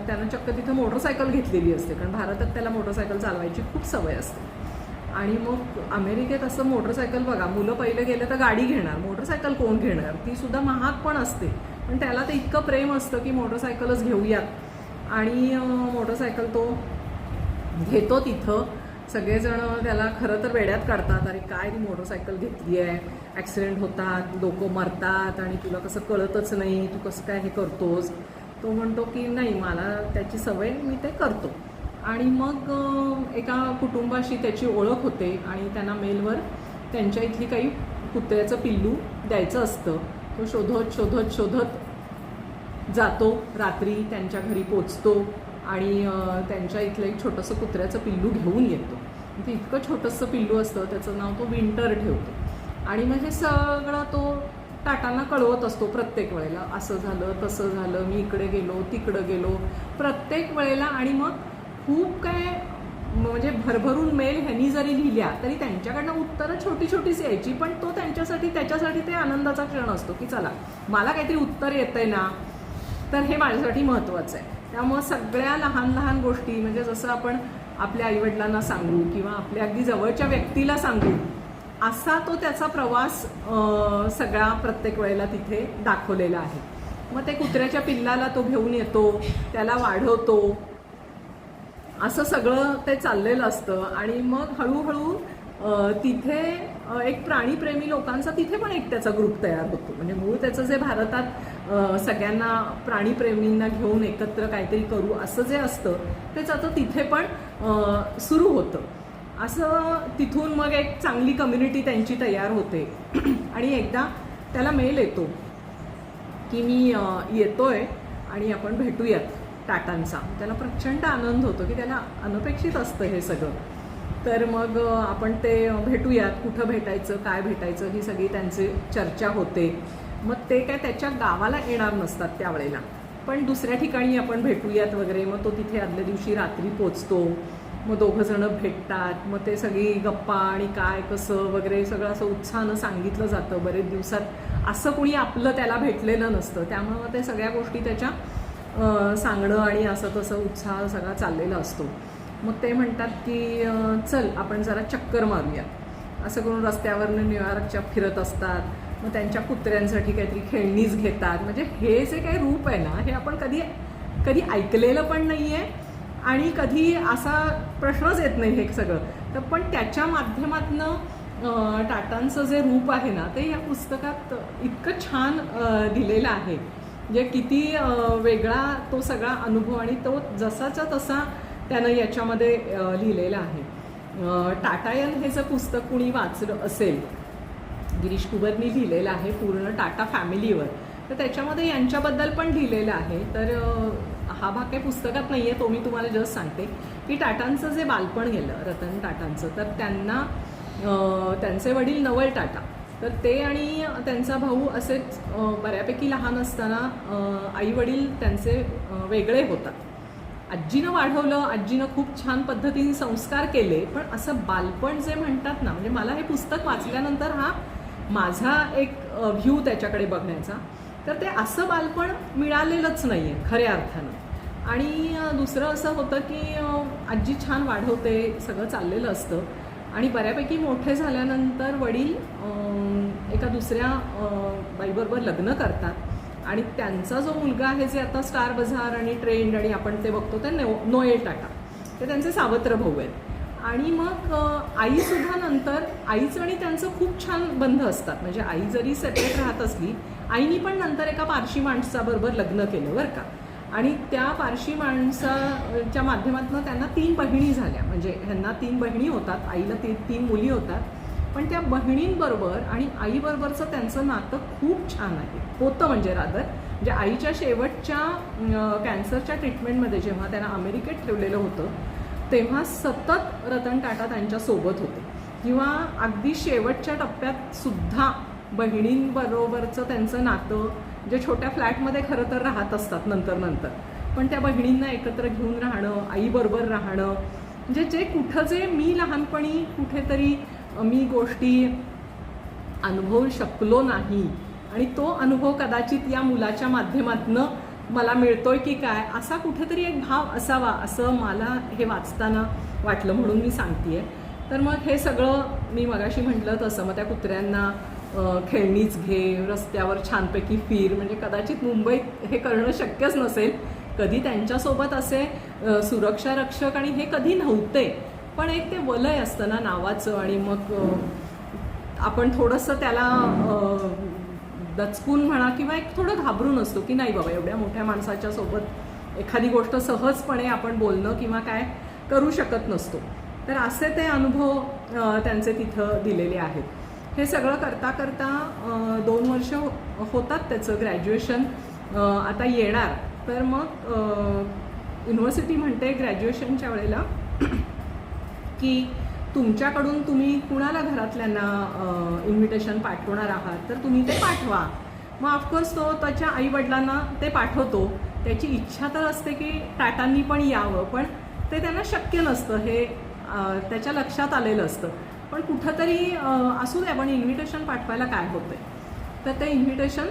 त्यानं चक्क तिथं मोटरसायकल घेतलेली असते, कारण भारतात त्याला मोटरसायकल चालवायची खूप सवय असते. आणि मग अमेरिकेत असं मोटरसायकल बघा, मुलं पहिले गेले तर गाडी घेणार, मोटरसायकल कोण घेणार, ती सुद्धा महाग पण असते. पण त्याला तर इतकं प्रेम असतं की मोटरसायकलच घेऊयात. आणि मोटरसायकल तो घेतो. तिथं सगळेजण त्याला खरं तर वेड्यात काढतात, अरे काय ती मोटरसायकल घेतली आहे, ॲक्सिडेंट होतात, लोक मरतात आणि तुला कसं कळतच नाही, तू कसं काय हे करतोस. तो म्हणतो की नाही, मला त्याची सवय, मी ते करतो. आणि मग एका कुटुंबाशी त्याची ओळख होते आणि त्यांना मेलवर त्यांच्या इथली काही कुत्र्याचं पिल्लू द्यायचं असतं. तो शोधत जातो. रात्री त्यांच्या घरी पोचतो आणि त्यांच्या इथलं एक छोटंसं कुत्र्याचं पिल्लू घेऊन येतो. ते इतकं छोटंसं पिल्लू असतं, त्याचं नाव तो विंटर ठेवतो. आणि मग हे सगळं तो टाटांना कळवत असतो प्रत्येक वेळेला, असं झालं तसं झालं, मी इकडे गेलो तिकडं गेलो, प्रत्येक वेळेला. आणि मग खूप काय म्हणजे भरभरून मेल ह्यांनी जरी लिहिल्या तरी त्यांच्याकडनं उत्तरं छोटी छोटीच यायची, पण तो त्याच्यासाठी ते आनंदाचा क्षण असतो की चला मला काहीतरी उत्तर येतंय ना, तर हे माझ्यासाठी महत्त्वाचं आहे. त्यामुळं सगळ्या लहान लहान गोष्टी, म्हणजे जसं आपण आपल्या आईवडिलांना सांगू किंवा आपल्या अगदी जवळच्या व्यक्तीला सांगू, असा तो त्याचा प्रवास सगळा प्रत्येक वेळेला तिथे दाखवलेला आहे. मग ते कुत्र्याच्या पिल्लाला तो घेऊन येतो, त्याला वाढवतो, असं सगळं ते चाललेलं असतं. आणि मग हळूहळू तिथे एक प्राणीप्रेमी लोकांचा तिथे पण एक त्याचा ग्रुप तयार होतो. म्हणजे मूळ त्याचं जे भारतात सगळ्यांना प्राणीप्रेमींना घेऊन एकत्र काहीतरी करू असं जे असतं, तेच आता तिथे पण सुरू होतं. असं तिथून मग एक चांगली कम्युनिटी त्यांची तयार होते. आणि एकदा त्याला मेल येतो की मी येतोय आणि आपण भेटूयात टाटांचा. त्याला प्रचंड आनंद होतो की त्याला अनपेक्षित असतं हे सगळं. तर मग आपण ते भेटूयात, कुठं भेटायचं, काय भेटायचं, ही सगळी त्यांची चर्चा होते. मग ते काय त्याच्या गावाला येणार नसतात त्यावेळेला, पण दुसऱ्या ठिकाणी आपण भेटूयात वगैरे. मग तो तिथे आदल्या दिवशी रात्री पोचतो. मग दोघंजणं भेटतात. मग ते सगळी गप्पा आणि काय कसं वगैरे सगळं असं उत्साहानं सांगितलं जातं. बरेच दिवसात असं कुणी आपलं त्याला भेटलेलं नसतं, त्यामुळे मग ते सगळ्या गोष्टी त्याच्या सांगणं आणि असं तसं उत्साह सगळा चाललेला असतो. मग ते म्हणतात की चल आपण जरा चक्कर मारूया. असं करून रस्त्यावरनं न्यूयॉर्कच्या फिरत असतात. मग त्यांच्या कुत्र्यांसाठी काहीतरी खेळणीच घेतात. म्हणजे हे जे काही रूप आहे ना, हे आपण कधी ऐकलेलं पण नाही आहे आणि कधी असा प्रश्नच येत नाही हे सगळं. तर पण त्याच्या माध्यमातनं टाटांचं जे रूप आहे ना ते या पुस्तकात इतकं छान दिलेलं आहे. म्हणजे किती वेगळा तो सगळा अनुभव आणि तो जसाचा तसा त्यानं याच्यामध्ये लिहिलेला आहे. टाटायन हे जर पुस्तक कुणी वाचलं असेल, गिरीश कुबरनी लिहिलेलं आहे पूर्ण टाटा फॅमिलीवर, तर त्याच्यामध्ये यांच्याबद्दल पण लिहिलेलं आहे. तर हा भाग काही पुस्तकात नाही आहे, तो मी तुम्हाला जस्ट सांगते की टाटांचं जे बालपण गेलं रतन टाटांचं, तर त्यांना त्यांचे वडील नवल टाटा, तर ते आणि त्यांचा भाऊ असेच बऱ्यापैकी लहान असताना आई वडील त्यांचे वेगळे होतात. आजीनं वाढवलं, आजीनं खूप छान पद्धतीने संस्कार केले, पण असं बालपण जे म्हणतात ना, म्हणजे मला हे पुस्तक वाचल्यानंतर हा माझा एक व्ह्यू त्याच्याकडे बघण्याचा, तर ते असं बालपण मिळालेलंच नाही आहे खऱ्या अर्थानं. आणि दुसरं असं होतं की आजी छान वाढवते, सगळं चाललेलं असतं आणि बऱ्यापैकी मोठे झाल्यानंतर वडील एका दुसऱ्या बाईबरोबर लग्न करतात आणि त्यांचा जो मुलगा आहे जे आता स्टार बझार आणि ट्रेंड आणि आपण ते बघतो ते नोएल टाटा, ते त्यांचे सावत्र भाऊ आहेत. आणि मग आईसुद्धा नंतर आईचं आणि त्यांचं खूप छान बंध असतात. म्हणजे आई जरी सेपरेट राहत असली, आईनी पण नंतर एका पारशी माणसाबरोबर लग्न केलं बरं का. आणि त्या पारशी माणसाच्या माध्यमातून त्यांना 3 बहिणी झाल्या. म्हणजे ह्यांना 3 बहिणी होतात, आईला 3 मुली होतात. पण त्या बहिणींबरोबर आणि आईबरोबरचं त्यांचं नातं खूप छान आहे होतं. म्हणजे म्हणजे आईच्या शेवटच्या कॅन्सरच्या ट्रीटमेंटमध्ये जेव्हा त्यांना अमेरिकेत ठेवलेलं होतं, तेव्हा सतत रतन टाटा त्यांच्यासोबत होते. किंवा अगदी शेवटच्या टप्प्यात सुद्धा बहिणींबरोबरचं त्यांचं नातं, जे छोट्या फ्लॅटमध्ये खरं तर राहत असतात नंतर, पण त्या बहिणींना एकत्र घेऊन राहणं, आईबरोबर राहणं, म्हणजे जे कुठं जे मी लहानपणी कुठेतरी मी गोष्टी अनुभवू शकलो नाही आणि तो अनुभव कदाचित या मुलाच्या माध्यमातनं मला मिळतोय की काय, असा कुठेतरी एक भाव असावा असं मला हे वाचताना वाटलं, म्हणून मी सांगतेय. तर मग हे सगळं मी मगाशी म्हटलं तसं, मग त्या कुत्र्यांना खेळणीच घे, रस्त्यावर छानपैकी फिर, म्हणजे कदाचित मुंबईत हे करणं शक्यच नसेल. कधी त्यांच्यासोबत असे सुरक्षा रक्षक आणि हे कधी नव्हते, पण एक ते वलय असतं ना नावाचं, आणि मग आपण थोडंसं त्याला दचकून म्हणा किंवा एक थोडं घाबरून असतो की नाही बाबा एवढ्या मोठ्या माणसाच्या सोबत एखादी गोष्ट सहजपणे आपण बोलणं किंवा काय करू शकत नसतो. तर असे ते अनुभव त्यांचे तिथं दिलेले आहेत. हे सगळं करता करता 2 वर्ष होतात त्याचं ग्रॅज्युएशन आता येणार. तर मग युनिव्हर्सिटी म्हणते ग्रॅज्युएशनच्या वेळेला की तुमच्याकडून तुम्ही कुणाला घरातल्यांना इन्व्हिटेशन पाठवणार आहात तर तुम्ही ते पाठवा. मग ऑफकोर्स तो त्याच्या आईवडिलांना ते पाठवतो. त्याची इच्छा तर असते की टाटांनी पण यावं, पण ते त्यांना शक्य नसतं, हे त्याच्या लक्षात आलेलं असतं. पण कुठंतरी असू दे, पण इन्व्हिटेशन पाठवायला काय होतंय. तर ते इन्व्हिटेशन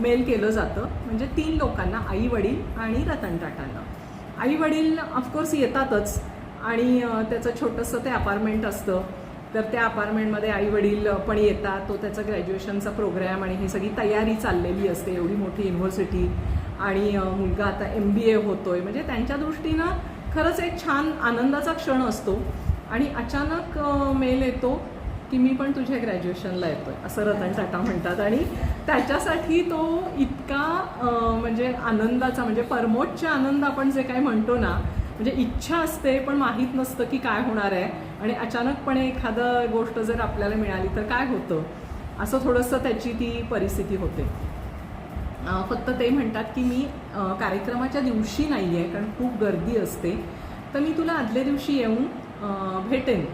मेल केलं जातं, म्हणजे 3 लोकांना, आई वडील आणि रतन टाटांना. आई वडील ऑफकोर्स येतातच आणि त्याचं छोटंसं ते अपार्टमेंट असतं, तर त्या अपार्टमेंटमध्ये आई वडील पण येतात. तो त्याचा ग्रॅज्युएशनचा प्रोग्रॅम आणि ही सगळी तयारी चाललेली असते, एवढी मोठी युनिव्हर्सिटी, आणि मुलगा आता MBA होतोय, म्हणजे त्यांच्या दृष्टीनं खरंच एक छान आनंदाचा क्षण असतो. आणि अचानक मेल येतो की मी पण तुझ्या ग्रॅज्युएशनला येतोय असं रतन टाटा म्हणतात. आणि त्याच्यासाठी तो इतका म्हणजे आनंदाचा, म्हणजे परमोच्च आनंद आपण जे काय म्हणतो ना, म्हणजे इच्छा असते पण माहीत नसतं की काय होणार आहे, आणि अचानकपणे एखादं गोष्ट जर आपल्याला मिळाली तर काय होतं, असं थोडंसं त्याची ती परिस्थिती होते. फक्त ते म्हणतात की मी कार्यक्रमाच्या दिवशी नाही आहे कारण खूप गर्दी असते, तर मी तुला आदल्या दिवशी येऊन भेटेन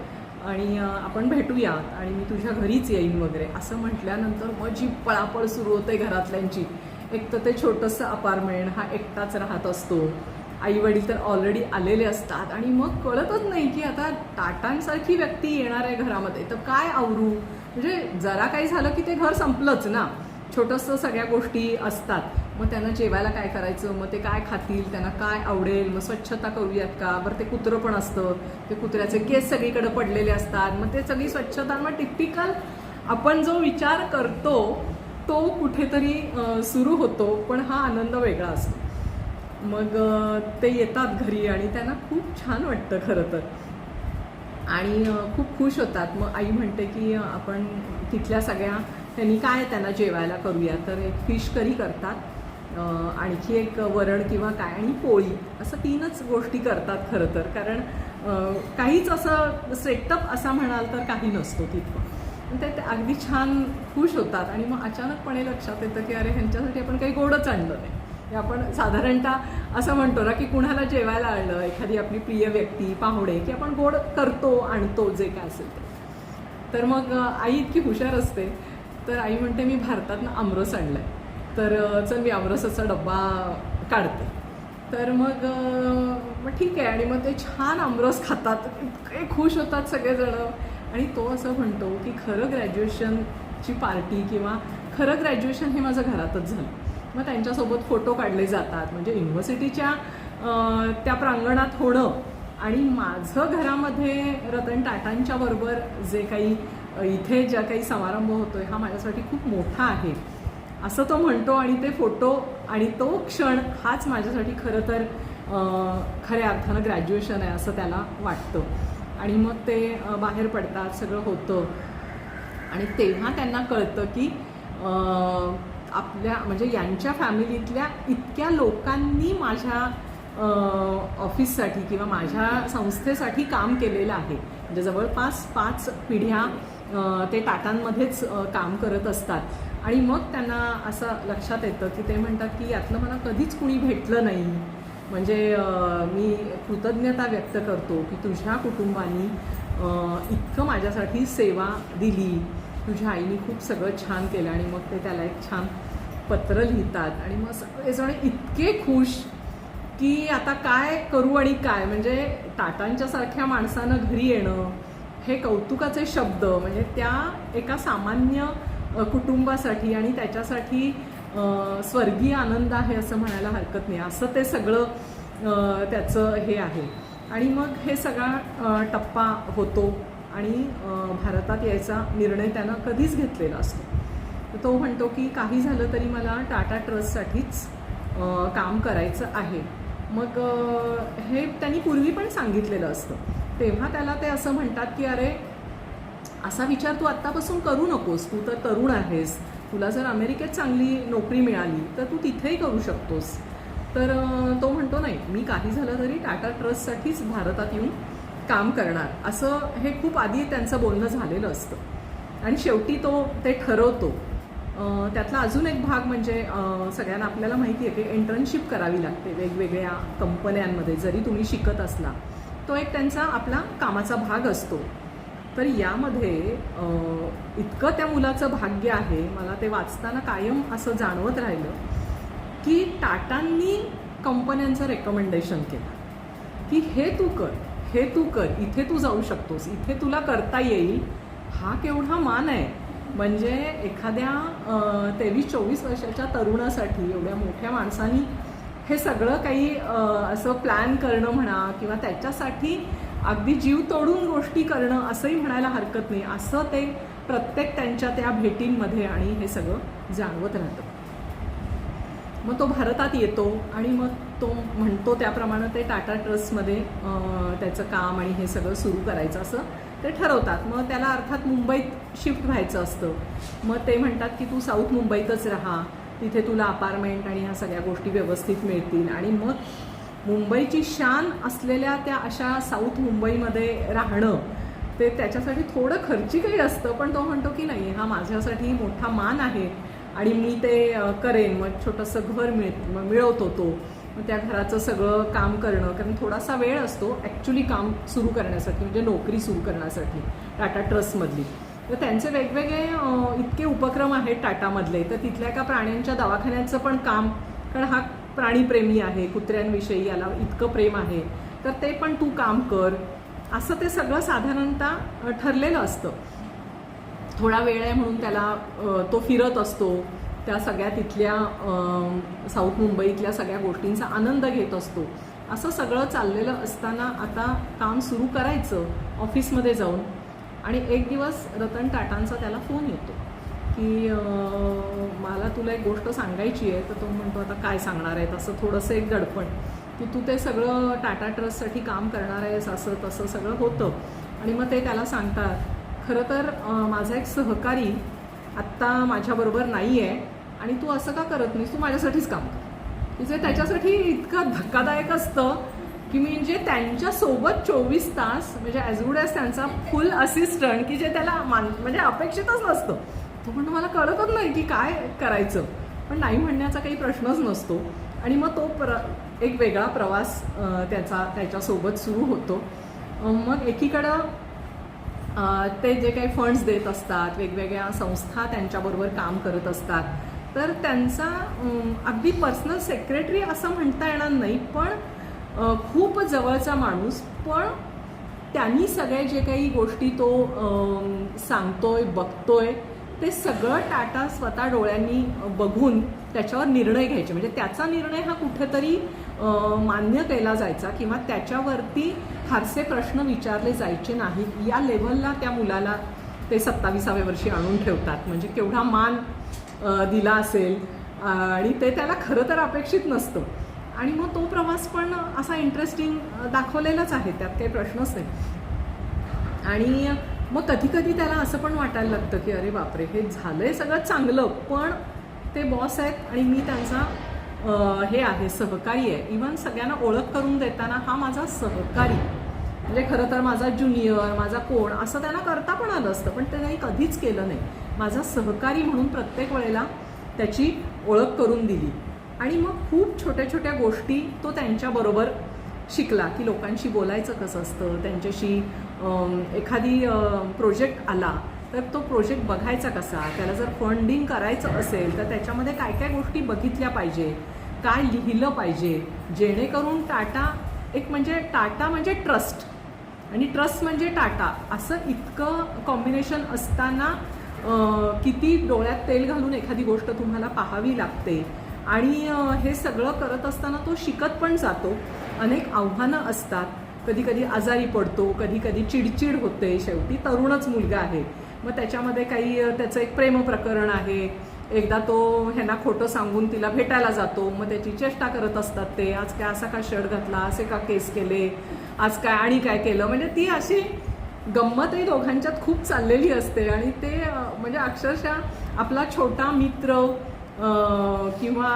आणि आपण भेटूया आणि मी तुझ्या घरीच येईन वगैरे असं म्हटल्यानंतर मग जी पळापळ सुरू होते घरातल्यांची. एक तर ते छोटंसं अपार्टमेंट, हा एकटाच राहत असतो, आई वडील तर ऑलरेडी आलेले असतात, आणि मग कळतच नाही की आता टाटांसारखी व्यक्ती येणार आहे घरामध्ये तर काय आवरू. म्हणजे जरा काही झालं की ते घर संपलंच ना, छोटंसं सगळ्या गोष्टी असतात. मग त्यांना जेवायला काय करायचं, मग ते काय खातील, त्यांना काय आवडेल, मग स्वच्छता करूयात का, बरं ते कुत्रं पण असतं, ते कुत्र्याचे केस सगळीकडे पडलेले असतात, मग ते सगळी स्वच्छता, मग टिपिकल आपण जो विचार करतो तो कुठेतरी सुरू होतो, पण हा आनंद वेगळा असतो. मग ते येतात घरी आणि त्यांना खूप छान वाटतं खरं तर. आणि खूप खुश होतात. मग आई म्हणते की आपण तिथल्या सगळ्या त्यांना जेवायला करूया. तर एक फिश करी करतात, आणखी एक वरण किंवा काय आणि पोळी, असं 3च गोष्टी करतात खरं तर. कारण काहीच असं सेटअप असा म्हणाल तर काही नसतो तिथं. ते अगदी छान खुश होतात. आणि मग अचानकपणे लक्षात येतं की अरे ह्यांच्यासाठी आपण काही गोडच आणलं नाही. हे आपण साधारणतः असं म्हणतो ना की कुणाला जेवायला आणलं, एखादी आपली प्रिय व्यक्ती, पाहुणे, की आपण गोड करतो, आणतो जे काय असेल ते. तर मग आई इतकी हुशार असते, तर आई म्हणते मी भारतातनं आमरस आणलाय, तर चल मी आमरसाचा डब्बा काढते. तर मग ठीक आहे. आणि मग ते छान आमरस खातात, इतके खुश होतात सगळेजण. आणि तो असं म्हणतो की खरं ग्रॅज्युएशनची पार्टी किंवा खरं ग्रॅज्युएशन हे माझं घरातच झालं. मग त्यांच्यासोबत फोटो काढले जातात. म्हणजे युनिव्हर्सिटीच्या त्या प्रांगणात होणं आणि माझं घरामध्ये रतन टाटांच्या बरोबर जे काही इथे ज्या काही समारंभ होतोय हा माझ्यासाठी खूप मोठा आहे असं तो म्हणतो. आणि ते फोटो आणि तो क्षण हाच माझ्यासाठी खरं तर खऱ्या अर्थानं ग्रॅज्युएशन आहे असं त्याला वाटतं. आणि मग ते बाहेर पडतात, सगळं होतं. आणि तेव्हा त्यांना कळतं की आपल्या म्हणजे यांच्या फॅमिलीतल्या इतक्या लोकांनी माझ्या ऑफिससाठी किंवा माझ्या संस्थेसाठी काम केलेलं आहे. म्हणजे जवळपास 5 पिढ्या ते टाटांमध्येच काम करत असतात. आणि मग त्यांना असं लक्षात येतं की ते म्हणतात की यातलं मला कधीच कुणी भेटलं नाही. म्हणजे मी कृतज्ञता व्यक्त करतो की तुझ्या कुटुंबानी इतकं माझ्यासाठी सेवा दिली, तुझ्या आईने खूप सगळं छान केलं. आणि मग ते त्याला एक छान पत्र लिहितात. आणि मग सगळेजण इतके खुश की आता काय करू आणि काय. म्हणजे टाटांच्यासारख्या माणसानं घरी येणं हे कौतुकाचे शब्द. म्हणजे त्या एका सामान्य कुटुंबासाठी आणि त्याच्यासाठी स्वर्गीय आनंद आहे असं म्हणायला हरकत नाही, असं ते सगळं त्याचं हे आहे. आणि मग हे सगळा टप्पा होतो आणि भारतात यायचा निर्णय त्यानं कधीच घेतलेला असतो. तर तो म्हणतो की काही झालं तरी मला टाटा ट्रस्टसाठीच काम करायचं आहे. मग हे त्यांनी पूर्वी पण सांगितलेलं असतं. तेव्हा त्याला ते असं म्हणतात की अरे असा विचार तू आत्तापासून करू नकोस, तू तर तरुण आहेस, तुला जर अमेरिकेत चांगली नोकरी मिळाली तर तू तिथेही करू शकतोस. तर तो म्हणतो नाही, मी काही झालं तरी टाटा ट्रस्टसाठीच भारतात येऊन काम करणार, असं हे खूप आधी त्यांचं बोलणं झालेलं असतं. आणि शेवटी तो ते ठरवतो. त्यातला अजून एक भाग म्हणजे सगळ्यांना आपल्याला माहिती आहे की इंटर्नशिप करावी लागते वेगवेगळ्या कंपन्यांमध्ये, जरी तुम्ही शिकत असला. तो एक त्यांचा आपला कामाचा भाग असतो. तर यामध्ये इतकं त्या मुलाचं भाग्य आहे, मला ते वाचताना कायम असं जाणवत राहिलं की टाटांनी कंपन्यांचं रेकमेंडेशन केलं की हे तू कर, हे तू कर, इथे तू जाऊ शकतोस, इथे तुला करता येईल. हा केवढा मान आहे. म्हणजे एखाद्या 23-24 वर्षाच्या तरुणासाठी एवढ्या मोठ्या माणसानी हे सगळं काही असं प्लॅन करणं म्हणा किंवा त्याच्यासाठी अगदी जीव तोडून गोष्टी करणं असंही म्हणायला हरकत नाही. असं ते प्रत्येक त्यांच्या त्या भेटींमध्ये आणि हे सगळं जाणवत राहतं. मग तो भारतात येतो आणि मग तो म्हणतो त्याप्रमाणे ते टाटा ट्रस्टमध्ये त्याचं काम आणि हे सगळं सुरू करायचं असं ते ठरवतात. मग त्याला अर्थात मुंबईत शिफ्ट व्हायचं असतं. मग ते म्हणतात की तू साऊथ मुंबईतच राहा, तिथे तुला अपार्टमेंट आणि ह्या सगळ्या गोष्टी व्यवस्थित मिळतील. आणि मग मुंबईची शान असलेल्या त्या अशा साऊथ मुंबईमध्ये राहणं ते त्याच्यासाठी थोडं खर्चिकही असतं. पण तो म्हणतो की नाही, हा माझ्यासाठी मोठा मान आहे आणि मी ते करेन. मग छोटंसं घर मिळवतो तो. मग त्या घराचं सगळं काम करणं, कारण थोडासा वेळ असतो ॲक्च्युली काम सुरू करण्यासाठी, म्हणजे नोकरी सुरू करण्यासाठी टाटा ट्रस्टमधली. तर त्यांचे वेगवेगळे इतके उपक्रम आहेत टाटामधले. तर तिथल्या एका प्राण्यांच्या दवाखान्याचं पण काम, कारण हा प्राणीप्रेमी आहे, कुत्र्यांविषयी याला इतकं प्रेम आहे, तर ते पण तू काम कर, असं ते सगळं साधारणतः ठरलेलं असतं. थोडा वेळ आहे म्हणून त्याला तो फिरत असतो, त्या सगळ्या तिथल्या साऊथ मुंबईतल्या सगळ्या गोष्टींचा आनंद घेत असतो. असं सगळं चाललेलं असताना आता काम सुरू करायचं ऑफिसमध्ये जाऊन. आणि एक दिवस रतन टाटांचा त्याला फोन येतो की मला तुला एक गोष्ट सांगायची आहे. तर तो म्हणतो आता काय सांगणार आहे, असं थोडंसं एक दडपण की तू ते सगळं टाटा ट्रस्टसाठी काम करणार आहेस, असं तसं सगळं होतं. आणि मग ते त्याला सांगतात, खरं तर माझा एक सहकारी आत्ता माझ्याबरोबर नाही आहे आणि तू असं का करत नाहीस, तू माझ्यासाठीच काम कर. की जे त्याच्यासाठी इतकं धक्कादायक असतं की म्हणजे त्यांच्यासोबत 24 तास म्हणजे ॲज गुड ॲज त्यांचा फुल असिस्टंट की जे त्याला म्हणजे अपेक्षितच नसतं. तो म्हणतो मला कळतच नाही की काय करायचं, पण नाही म्हणण्याचा काही प्रश्नच नसतो. आणि मग तो एक वेगळा प्रवास त्याच्यासोबत सुरू होतो. मग एकीकडं ते जे काही फंड्स देत असतात, वेगवेगळ्या संस्था त्यांच्याबरोबर काम करत असतात, तर त्यांचा अगदी पर्सनल सेक्रेटरी असं म्हणता येणार नाही, पण खूप जवळचा माणूस. पण त्यांनी सगळे जे काही गोष्टी तो सांगतोय, बघतोय, ते सगळं टाटा स्वतः डोळ्यांनी बघून त्याच्यावर निर्णय घ्यायचे. म्हणजे त्याचा निर्णय हा कुठेतरी मान्य केला जायचा किंवा त्याच्यावरती फारसे प्रश्न विचारले जायचे नाहीत. या लेव्हलला त्या मुलाला ते 27व्या वर्षी आणून ठेवतात. म्हणजे केवढा मान दिला असेल आणि ते त्याला खरं तर अपेक्षित नसतं. आणि मग तो प्रवास पण असा इंटरेस्टिंग दाखवलेलाच आहे, त्यात काही प्रश्नच नाही. आणि मग कधी कधी त्याला असं पण वाटायला लागतं की अरे बापरे, हे झालंय सगळं चांगलं, पण ते बॉस आहेत आणि मी त्यांचा हे आहे, सहकारी आहे. इव्हन सगळ्यांना ओळख करून देताना हा माझा सहकारी, म्हणजे खरं तर माझा ज्युनियर, माझा कोण असं त्यांना करता पण आलं असतं, पण ते काही कधीच केलं नाही. माझा सहकारी म्हणून प्रत्येक वेळेला त्याची ओळख करून दिली. आणि मग खूप छोट्या छोट्या गोष्टी तो त्यांच्याबरोबर शिकला की लोकांशी बोलायचं कसं असतं, त्यांच्याशी एखादी प्रोजेक्ट आला तर तो प्रोजेक्ट बघायचा कसा, त्याला जर फंडिंग करायचं असेल तर त्याच्यामध्ये काय काय गोष्टी बघितल्या पाहिजे, काय लिहिलं पाहिजे, जेणेकरून टाटा म्हणजे ट्रस्ट आणि ट्रस्ट म्हणजे टाटा, असं इतकं कॉम्बिनेशन असताना किती डोळ्यात तेल घालून एखादी गोष्ट तुम्हाला पाहावी लागते. आणि हे सगळं करत असताना तो शिकत पण जातो. अनेक आव्हानं असतात, कधी कधी आजारी पडतो, कधी कधी चिडचिड होते, शेवटी तरुणच मुलगा आहे. मग त्याच्यामध्ये काही त्याचं एक प्रेम प्रकरण आहे. एकदा तो ह्यांना खोटं सांगून तिला भेटायला जातो, मग त्याची चेष्टा करत असतात ते, आज काय असा का शर्ट घातला, असे का केस केले, आज काय आणि काय केलं. म्हणजे ती अशी गंमतही दोघांच्यात खूप चाललेली असते. आणि ते म्हणजे अक्षरशः आपला छोटा मित्र किंवा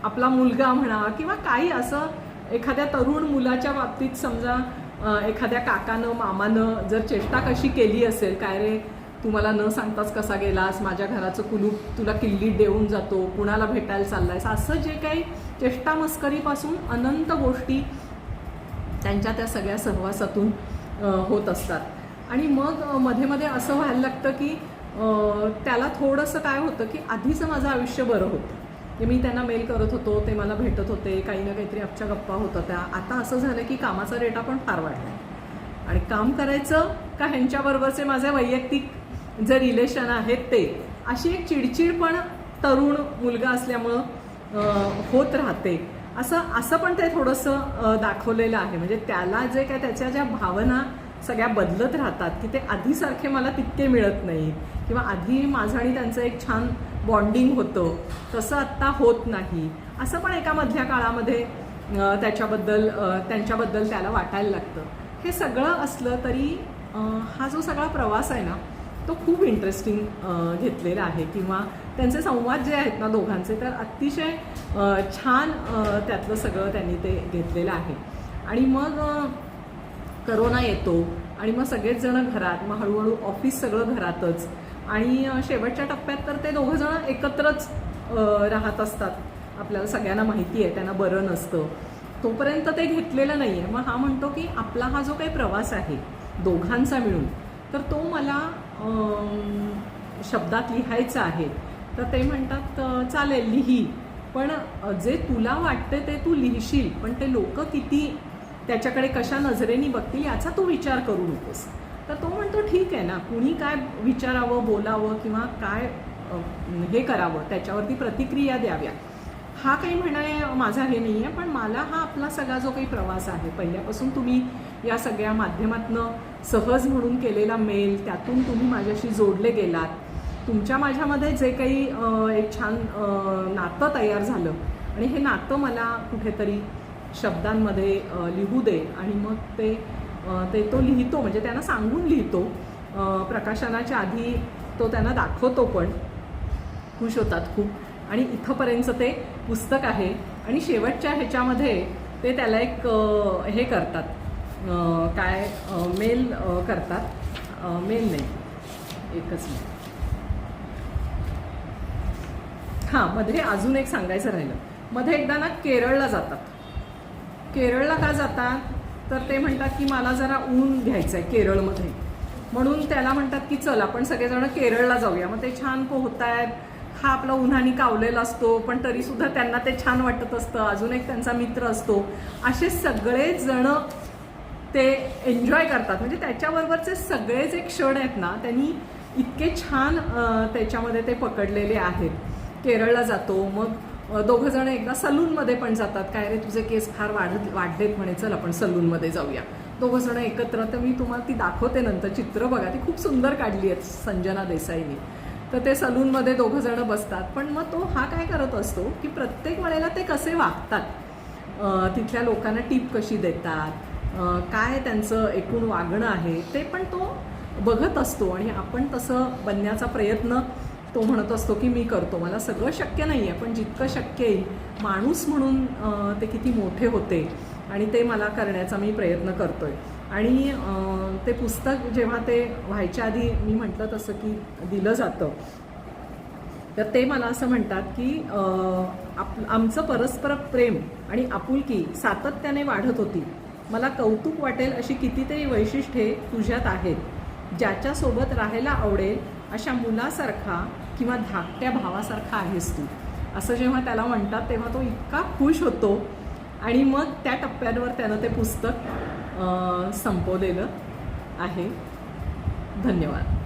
आपला मुलगा म्हणा किंवा काही असं एखाद्या तरुण मुलाच्या बाबतीत समजा एखाद्या काकानं मामानं जर चेष्टा कशी केली असेल, काय रे तू मला न सांगताच कसा गेलास, माझ्या घराचं कुलूप तुला किल्लीत देऊन जातो, कुणाला भेटायला चाललायस, असं जे काही चेष्टा मस्करीपासून अनंत गोष्टी त्यांच्या त्या सगळ्या सहवासातून होत असतात. आणि मग मध्ये मध्ये असं व्हायला लागतं की त्याला थोडंसं काय होतं की आधीचं माझं आयुष्य बरं होतं, की मी त्यांना मेल करत होतो, ते मला भेटत होते, काही ना काहीतरी आमच्या गप्पा होत होत्या. आता असं झालं की कामाचा रेटा पण फार वाढला आणि काम करायचं का ह्यांच्याबरोबरचे माझे वैयक्तिक जे रिलेशन आहेत ते, अशी एक चिडचिड पण तरुण मुलगा असल्यामुळं होत राहते. असं पण ते थोडंसं दाखवलेलं आहे. म्हणजे त्याला जे काय त्याच्या ज्या भावना सगळ्या बदलत राहतात की ते आधीसारखे मला तितके मिळत नाहीत, किंवा आधी माझं आणि त्यांचं एक छान बॉन्डिंग होतं तसं आत्ता होत नाही, असं पण एका मधल्या काळामध्ये त्यांच्याबद्दल त्याला वाटायला लागतं. हे सगळं असलं तरी हा जो सगळा प्रवास आहे ना तो खूप इंटरेस्टिंग घेतलेला आहे. किंवा त्यांचे संवाद जे आहेत ना दोघांचे, तर अतिशय छान त्यातलं सगळं त्यांनी ते घेतलेलं आहे. आणि मग करोना येतो आणि मग सगळेच जण घरात, मग हळूहळू ऑफिस सगळं घरातच, आणि शेवटच्या टप्प्यात तर ते दोघं जण एकत्रच राहत असतात. आपल्याला सगळ्यांना माहिती आहे त्यांना बरं नसतं, तोपर्यंत ते घेतलेलं नाही आहे. मग हा म्हणतो की आपला हा जो काही प्रवास आहे दोघांचा मिळून, तर तो मला शब्दात लिहायचा आहे. तर ते म्हणतात चालेल लिही, पण जे तुला वाटते ते तू लिहिशील, पण ते लोक किती त्याच्याकडे कशा नजरेने बघतील याचा तू विचार करू नकोस. तर तो म्हणतो ठीक आहे ना, कुणी काय विचारावं, बोलावं किंवा काय हे करावं, त्याच्यावरती प्रतिक्रिया द्याव्या, हा काही म्हणाय माझा हे नाही आहे. पण मला हा आपला सगळा जो काही प्रवास आहे, पहिल्यापासून तुम्ही या सगळ्या माध्यमातनं सहज म्हणून केलेला मेल, त्यातून तुम्ही माझ्याशी जोडले गेलात, तुमच्या माझ्यामध्ये जे काही एक छान नातं तयार झालं, आणि हे नातं मला कुठेतरी शब्दांमध्ये लिहू दे आणि मग ते ते तो लिहितो, म्हणजे त्यांना सांगून लिहितो. प्रकाशनाच्या आधी तो त्यांना दाखवतो पण. खुश होतात खूप. आणि इथंपर्यंतचं ते पुस्तक आहे. आणि शेवटच्या ह्याच्यामध्ये ते त्याला एक हे करतात, काय मेल करतात, मेल नाही, एकच नाही, हां, मध्ये अजून एक सांगायचं राहिलं. मध्ये एकदा ना केरळला जातात. केरळला का जातात तर ते म्हणतात की मला जरा ऊन घ्यायचं आहे केरळमध्ये, म्हणून त्याला म्हणतात की चल आपण सगळेजण केरळला जाऊया. मग ते छान पोहतायत, हा आपला उन्हाने कावलेला असतो पण तरीसुद्धा त्यांना ते छान वाटत असतं. अजून एक त्यांचा मित्र असतो. असे सगळेच जण ते एन्जॉय करतात. म्हणजे त्याच्याबरोबरचे सगळे जे क्षण आहेत ना त्यांनी इतके छान त्याच्यामध्ये ते पकडलेले आहेत. केरळला जातो, मग दोघं जण एकदा सलूनमध्ये पण जातात. काय रे तुझे केस फार वाढलेत म्हणे, चल आपण सलूनमध्ये जाऊया. दोघं जण एकत्र. तर मी तुम्हाला ती दाखवते नंतर, चित्र बघा, ती खूप सुंदर काढली आहेत संजना देसाईने. तर ते सलूनमध्ये दोघं जण बसतात. पण मग तो हा काय करत असतो की प्रत्येक वेळेला ते कसे वागतात, तिथल्या लोकांना टीप कशी देतात, काय त्यांचं एकूण वागणं आहे ते पण तो बघत असतो. आणि आपण तसं बनण्याचा प्रयत्न तो म्हणत असतो की मी करतो. मला सगळं शक्य नाही आहे पण जितकं शक्य येईल माणूस म्हणून ते किती मोठे होते आणि ते मला करण्याचा मी प्रयत्न करतोय. आणि ते पुस्तक जेव्हा ते व्हायच्या आधी मी म्हटलं तसं की दिलं जातं, तर ते मला असं म्हणतात की आमचं परस्पर प्रेम आणि आपुलकी सातत्याने वाढत होती. मला कौतुक वाटेल अशी कितीतरी वैशिष्ट्ये तुझ्यात आहेत. ज्याच्यासोबत राहायला आवडेल अशा मुलासारखा किंवा धाकट्या भावासारखा आहेस तू, असं जेव्हा त्याला म्हणतात तेव्हा तो इतका खुश होतो. आणि मग त्या टप्प्यांवर त्यानं ते पुस्तक संपवलेलं आहे. धन्यवाद.